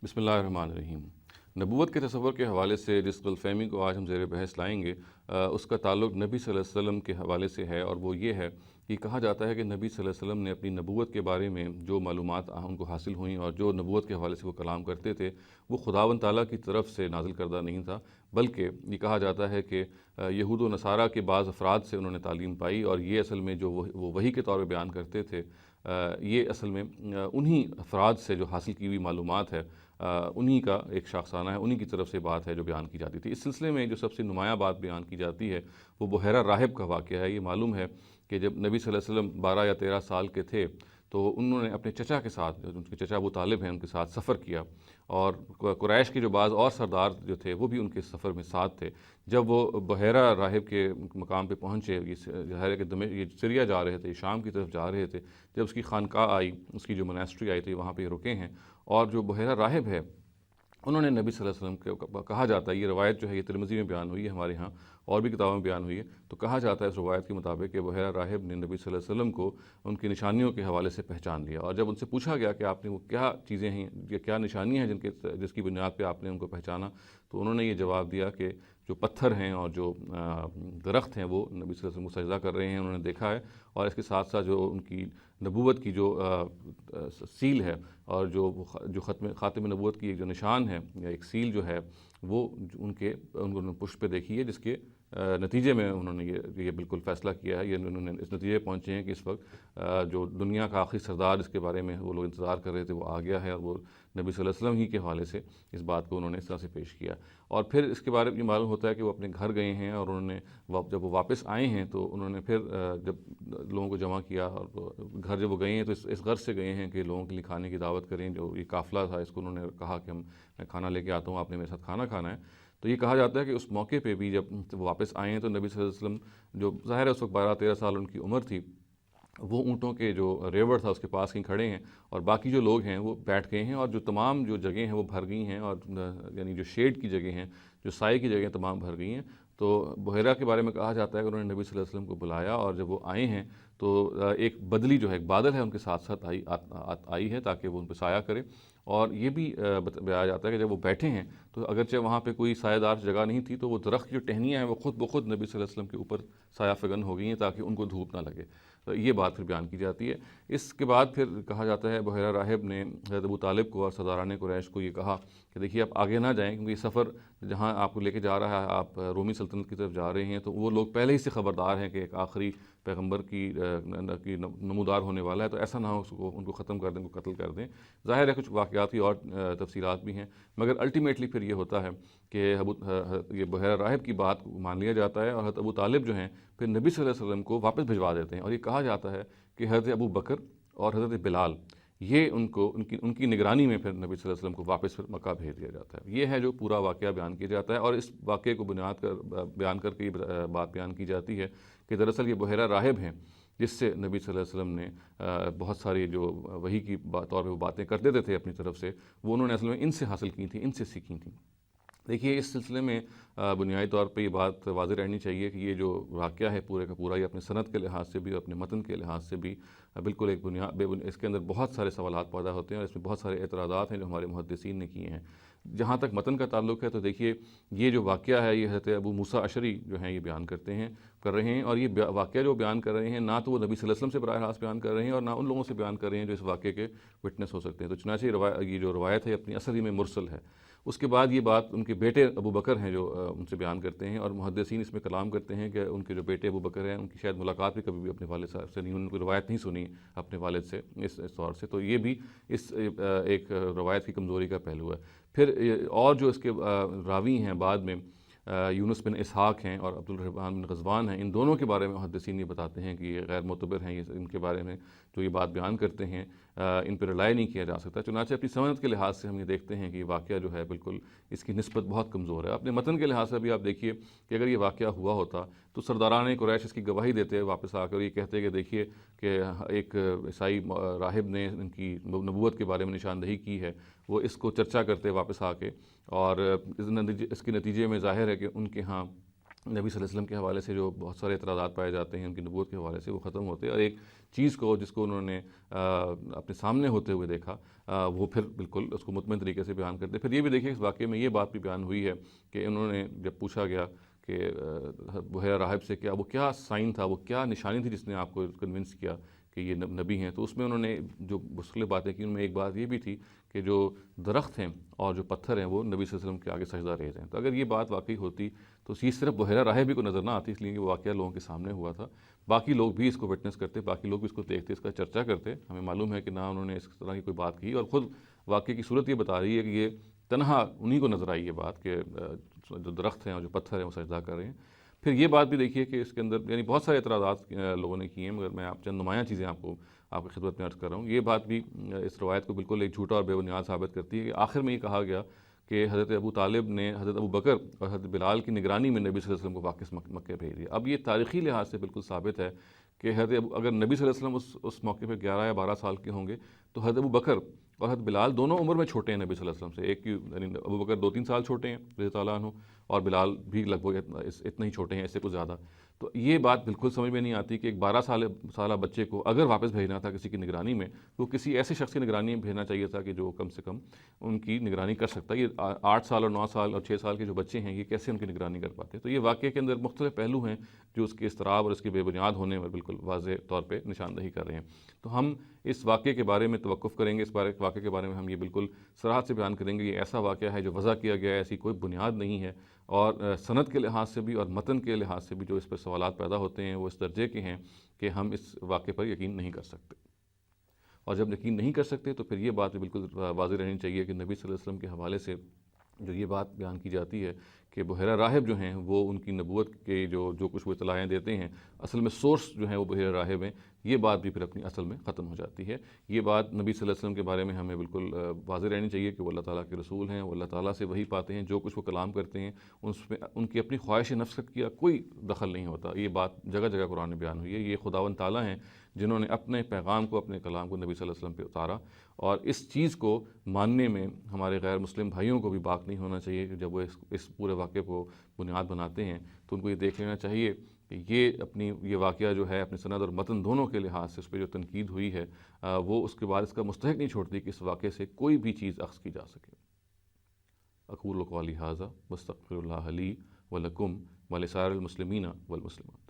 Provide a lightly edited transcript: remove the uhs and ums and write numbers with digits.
بسم اللہ الرحمن الرحیم۔ نبوت کے تصور کے حوالے سے جس غلط فہمی کو آج ہم زیر بحث لائیں گے اس کا تعلق نبی صلی اللہ علیہ وسلم کے حوالے سے ہے، اور وہ یہ ہے کہ کہا جاتا ہے کہ نبی صلی اللہ علیہ وسلم نے اپنی نبوت کے بارے میں جو معلومات ان کو حاصل ہوئیں اور جو نبوت کے حوالے سے وہ کلام کرتے تھے وہ خداوند تعالیٰ کی طرف سے نازل کردہ نہیں تھا، بلکہ یہ کہا جاتا ہے کہ یہود و نصارہ کے بعض افراد سے انہوں نے تعلیم پائی، اور یہ اصل میں جو وہ وحی کے طور پہ بیان کرتے تھے یہ اصل میں انہی افراد سے جو حاصل کی ہوئی معلومات ہے انہی کا ایک شاخسانہ ہے، انہی کی طرف سے بات ہے جو بیان کی جاتی تھی۔ اس سلسلے میں جو سب سے نمایاں بات بیان کی جاتی ہے وہ بحیرہ راہب کا واقعہ ہے۔ یہ معلوم ہے کہ جب نبی صلی اللہ علیہ وسلم 12 یا 13 سال کے تھے تو انہوں نے اپنے چچا کے ساتھ، جو ان کے چچا ابو طالب ہیں، ان کے ساتھ سفر کیا، اور قریش کے جو بعض اور سردار جو تھے وہ بھی ان کے سفر میں ساتھ تھے۔ جب وہ بحیرہ راہب کے مقام پہ پہنچے، یہ ظاہر ہے کہ یہ سیریا جا رہے تھے، شام کی طرف جا رہے تھے، جب اس کی خانقاہ آئی، اس کی جو مناسٹری آئی تھی، وہاں پہ رکے ہیں، اور جو بحیرہ راہب ہے انہوں نے نبی صلی اللہ علیہ وسلم کو کہا جاتا ہے، یہ روایت جو ہے یہ ترمذی میں بیان ہوئی ہے، ہمارے ہاں اور بھی کتابوں میں بیان ہوئی ہے، تو کہا جاتا ہے اس روایت کے مطابق کہ بحیرہ راہب نے نبی صلی اللہ علیہ وسلم کو ان کی نشانیوں کے حوالے سے پہچان لیا، اور جب ان سے پوچھا گیا کہ آپ نے وہ کیا چیزیں ہیں یا کیا نشانیاں ہیں جس کی بنیاد پہ آپ نے ان کو پہچانا، تو انہوں نے یہ جواب دیا کہ جو پتھر ہیں اور جو درخت ہیں وہ نبی صلی اللہ علیہ وسلم کو سجدہ کر رہے ہیں، انہوں نے دیکھا ہے، اور اس کے ساتھ ساتھ جو ان کی نبوت کی جو سیل ہے اور جو خاتم نبوت کی ایک جو نشان ہے یا ایک سیل جو ہے وہ انہوں نے پشت پہ دیکھی ہے، جس کے نتیجے میں انہوں نے یہ بالکل فیصلہ کیا ہے، یہ انہوں نے اس نتیجے پہنچے ہیں کہ اس وقت جو دنیا کا آخری سردار جس کے بارے میں وہ لوگ انتظار کر رہے تھے وہ آ گیا ہے، اور وہ نبی صلی اللہ علیہ وسلم ہی کے حوالے سے اس بات کو انہوں نے اس طرح سے پیش کیا۔ اور پھر اس کے بارے میں یہ معلوم ہوتا ہے کہ وہ اپنے گھر گئے ہیں، اور انہوں نے جب وہ واپس آئے ہیں تو انہوں نے پھر جب لوگوں کو جمع کیا، اور گھر جب وہ گئے ہیں تو اس غرض سے گئے ہیں کہ لوگوں کے لیے کھانے کی دعوت کریں، جو یہ قافلہ تھا اس کو انہوں نے کہا کہ میں کھانا لے کے آتا ہوں، آپ نے میرے ساتھ کھانا کھانا ہے۔ تو یہ کہا جاتا ہے کہ اس موقع پہ بھی جب وہ واپس آئے ہیں تو نبی صلی اللہ علیہ وسلم جو ظاہر ہے اس وقت 12-13 سال ان کی عمر تھی، وہ اونٹوں کے جو ریوڑ تھا اس کے پاس کہیں کھڑے ہیں، اور باقی جو لوگ ہیں وہ بیٹھ گئے ہیں، اور جو تمام جو جگہیں ہیں وہ بھر گئی ہیں، اور یعنی جو شیڈ کی جگہیں ہیں، جو سائے کی جگہیں تمام بھر گئی ہیں۔ تو بحیرہ کے بارے میں کہا جاتا ہے کہ انہوں نے نبی صلی اللہ علیہ وسلم کو بلایا، اور جب وہ آئے ہیں تو ایک بدلی جو ہے، ایک بادل ہے ان کے ساتھ ساتھ آئی ہے تاکہ وہ ان پہ سایہ کرے، اور یہ بھی بتایا جاتا ہے کہ جب وہ بیٹھے ہیں تو اگرچہ وہاں پہ کوئی سایہ دار جگہ نہیں تھی تو وہ درخت کی جو ٹہنیاں ہیں وہ خود بخود نبی صلی اللہ علیہ وسلم کے اوپر سایہ فگن ہو گئی ہیں تاکہ ان کو دھوپ نہ لگے۔ تو یہ بات پھر بیان کی جاتی ہے۔ اس کے بعد پھر کہا جاتا ہے بحیرہ راہب نے حضرت ابو طالب کو اور سرداران قریش کو یہ کہا کہ دیکھیے آپ آگے نہ جائیں، کیونکہ یہ سفر جہاں آپ کو لے کے جا رہا ہے، آپ رومی سلطنت کی طرف جا رہے ہیں، تو وہ لوگ پہلے ہی سے خبردار ہیں کہ ایک آخری پیغمبر کی نمودار ہونے والا ہے، تو ایسا نہ ہو ان کو ختم کر دیں، ان کو قتل کر دیں۔ ظاہر ہے کچھ واقعاتی اور تفصیلات بھی ہیں، مگر الٹیمیٹلی پھر یہ ہوتا ہے کہ یہ بحیرہ راہب کی بات مان لیا جاتا ہے، اور حضرت ابو طالب جو ہیں پھر نبی صلی اللہ علیہ وسلم کو واپس بھجوا دیتے ہیں، اور یہ کہا جاتا ہے کہ حضرت ابو بکر اور حضرت بلال یہ ان کی نگرانی میں پھر نبی صلی اللہ علیہ وسلم کو واپس پھر مکہ بھیج دیا جاتا ہے۔ یہ ہے جو پورا واقعہ بیان کیا جاتا ہے، اور اس واقعے کو بیان کر کے یہ بات بیان کی جاتی ہے کہ دراصل یہ بحیرہ راہب ہیں جس سے نبی صلی اللہ علیہ وسلم نے بہت ساری جو وحی کی طور پہ وہ باتیں کر دیتے تھے اپنی طرف سے، وہ انہوں نے اصل میں ان سے حاصل کی تھیں، ان سے سیکھی تھیں۔ دیکھیے اس سلسلے میں بنیادی طور پہ یہ بات واضح رہنی چاہیے کہ یہ جو واقعہ ہے پورے کا پورا، یہ اپنے سند کے لحاظ سے بھی اور اپنے متن کے لحاظ سے بھی بالکل ایک اس کے اندر بہت سارے سوالات پیدا ہوتے ہیں، اور اس میں بہت سارے اعتراضات ہیں جو ہمارے محدثین نے کیے ہیں۔ جہاں تک متن کا تعلق ہے تو دیکھیے یہ جو واقعہ ہے یہ حضرت ابو موسیٰ اشعری جو ہیں یہ بیان کر رہے ہیں، اور یہ واقعہ جو بیان کر رہے ہیں نہ تو وہ نبی صلی اللہ علیہ وسلم سے براہ راست بیان کر رہے ہیں، اور نہ ان لوگوں سے بیان کر رہے ہیں جو اس واقعے کے وٹنس ہو سکتے ہیں۔ تو چنانچہ یہ جو روایت ہے اپنی اصل ہی میں مرسل ہے۔ اس کے بعد یہ بات ان کے بیٹے ابو بکر ہیں جو ان سے بیان کرتے ہیں، اور محدثین اس میں کلام کرتے ہیں کہ ان کے جو بیٹے ابو بکر ہیں ان کی شاید ملاقات بھی کبھی بھی اپنے والد صاحب سے نہیں، ان کو روایت نہیں سنی اپنے والد سے اس طور سے، تو یہ بھی اس ایک روایت کی کمزوری کا پہلو ہے۔ پھر اور جو اس کے راوی ہیں بعد میں یونس بن اسحاق ہیں اور عبد الرحمن بن غزوان ہیں، ان دونوں کے بارے میں محدثین یہ بتاتے ہیں کہ یہ غیر معتبر ہیں، ان کے بارے میں جو یہ بات بیان کرتے ہیں ان پہ رلائے نہیں کیا جا سکتا۔ چنانچہ اپنی سند کے لحاظ سے ہم یہ دیکھتے ہیں کہ یہ واقعہ جو ہے بالکل اس کی نسبت بہت کمزور ہے۔ اپنے متن کے لحاظ سے بھی آپ دیکھیے کہ اگر یہ واقعہ ہوا ہوتا تو سرداران قریش اس کی گواہی دیتے واپس آ کر، یہ کہتے کہ دیکھیے کہ ایک عیسائی راہب نے ان کی نبوت کے بارے میں نشاندہی کی ہے، وہ اس کو چرچا کرتے واپس آ کے، اور اس کے نتیجے میں ظاہر ہے کہ ان کے ہاں نبی صلی اللہ علیہ وسلم کے حوالے سے جو بہت سارے اعتراضات پائے جاتے ہیں ان کی نبوت کے حوالے سے، وہ ختم ہوتے ہیں، اور ایک چیز کو جس کو انہوں نے اپنے سامنے ہوتے ہوئے دیکھا، وہ پھر بالکل اس کو مطمئن طریقے سے بیان کرتے. پھر یہ بھی دیکھیے اس واقعے میں یہ بات بھی بیان ہوئی ہے کہ انہوں نے جب پوچھا گیا کہ بحیرہ راہب سے کیا وہ کیا سائن تھا، وہ کیا نشانی تھی جس نے آپ کو کنونس کیا کہ یہ نبی ہیں، تو اس میں انہوں نے جو مختلف باتیں کی، ان میں ایک بات یہ بھی تھی کہ جو درخت ہیں اور جو پتھر ہیں وہ نبی صلی اللہ علیہ وسلم کے آگے سجدہ ریز ہیں. تو اگر یہ بات واقعی ہوتی تو یہ صرف بحیرہ راہب ہی کو نظر نہ آتی، اس لیے کہ وہ واقعہ لوگوں کے سامنے ہوا تھا. باقی لوگ بھی اس کو وٹنس کرتے، باقی لوگ بھی اس کو دیکھتے، اس کا چرچا کرتے. ہمیں معلوم ہے کہ نہ انہوں نے اس طرح کی کوئی بات کی، اور خود واقعے کی صورت یہ بتا رہی ہے کہ یہ تنہا انہی کو نظر آئی یہ بات کہ جو درخت ہیں اور جو پتھر ہیں وہ سجدہ کر رہے ہیں. پھر یہ بات بھی دیکھیے کہ اس کے اندر یعنی بہت سارے اعتراضات لوگوں نے کیے ہیں، مگر میں آپ چند نمایاں چیزیں آپ کی خدمت میں عرض کر رہا ہوں. یہ بات بھی اس روایت کو بالکل ایک جھوٹا اور بے بنیاد ثابت کرتی ہے کہ آخر میں یہ کہا گیا کہ حضرت ابو طالب نے حضرت ابو بکر اور حضرت بلال کی نگرانی میں نبی صلی اللہ علیہ وسلم کو واپس مکہ بھیج دیا. اب یہ تاریخی لحاظ سے بالکل ثابت ہے کہ اگر نبی صلی اللہ علیہ وسلم اس موقع پہ 11 یا 12 سال کے ہوں گے تو حضرت ابو بکر اور حضرت بلال دونوں عمر میں چھوٹے ہیں نبی صلی اللہ علیہ وسلم سے. ایک کی یعنی ابو بکر 2-3 سال چھوٹے ہیں رضی اللہ عنہ، اور بلال بھی لگ بھگ اتنے ہی چھوٹے ہیں، اس سے کچھ زیادہ. تو یہ بات بالکل سمجھ میں نہیں آتی کہ ایک 12 سالہ بچے کو اگر واپس بھیجنا تھا کسی کی نگرانی میں تو کسی ایسے شخص کی نگرانی میں بھیجنا چاہیے تھا کہ جو کم سے کم ان کی نگرانی کر سکتا. یہ 8 سال اور 9 سال اور 6 سال کے جو بچے ہیں یہ کیسے ان کی نگرانی کر پاتے؟ تو یہ واقعے کے اندر مختلف پہلو ہیں جو اس کے اضطراب اور اس کے بے بنیاد ہونے میں بالکل واضح طور پہ نشاندہی کر رہے ہیں. تو ہم اس واقعے کے بارے میں توقف کریں گے، اس واقعے کے بارے میں ہم یہ بالکل صراحت سے بیان کریں گے یہ ایسا واقعہ ہے جو وضع کیا گیا ہے، ایسی کوئی بنیاد نہیں ہے، اور سند کے لحاظ سے بھی اور متن کے لحاظ سے بھی جو اس پر سوالات پیدا ہوتے ہیں وہ اس درجے کے ہیں کہ ہم اس واقعے پر یقین نہیں کر سکتے. اور جب یقین نہیں کر سکتے تو پھر یہ بات بھی بالکل واضح رہنی چاہیے کہ نبی صلی اللہ علیہ وسلم کے حوالے سے جو یہ بات بیان کی جاتی ہے کہ بحیرہ راہب جو ہیں وہ ان کی نبوت کے جو کچھ وہ اطلاعیں دیتے ہیں اصل میں سورس جو ہیں وہ بحیرہ راہب ہیں، یہ بات بھی پھر اپنی اصل میں ختم ہو جاتی ہے. یہ بات نبی صلی اللہ علیہ وسلم کے بارے میں ہمیں بالکل واضح رہنی چاہیے کہ وہ اللہ تعالیٰ کے رسول ہیں، وہ اللہ تعالیٰ سے وہی پاتے ہیں، جو کچھ وہ کلام کرتے ہیں اس میں ان کی اپنی خواہش نفس کا کوئی دخل نہیں ہوتا. یہ بات جگہ جگہ قرآن میں بیان ہوئی ہے. یہ خداوند تعالیٰ ہیں جنہوں نے اپنے پیغام کو، اپنے کلام کو نبی صلی اللہ علیہ وسلم پہ اتارا، اور اس چیز کو ماننے میں ہمارے غیر مسلم بھائیوں کو بھی باک نہیں ہونا چاہیے کہ جب وہ اس پورے واقعے کو بنیاد بناتے ہیں تو ان کو یہ دیکھ لینا چاہیے کہ یہ واقعہ جو ہے اپنے سند اور متن دونوں کے لحاظ سے اس پہ جو تنقید ہوئی ہے وہ اس کے بعد اس کا مستحق نہیں چھوڑتی کہ اس واقعے سے کوئی بھی چیز اخذ کی جا سکے. اقول قولی ھذا واستغفر اللہ لی ولکم ولسائر المسلمین والمسلمات.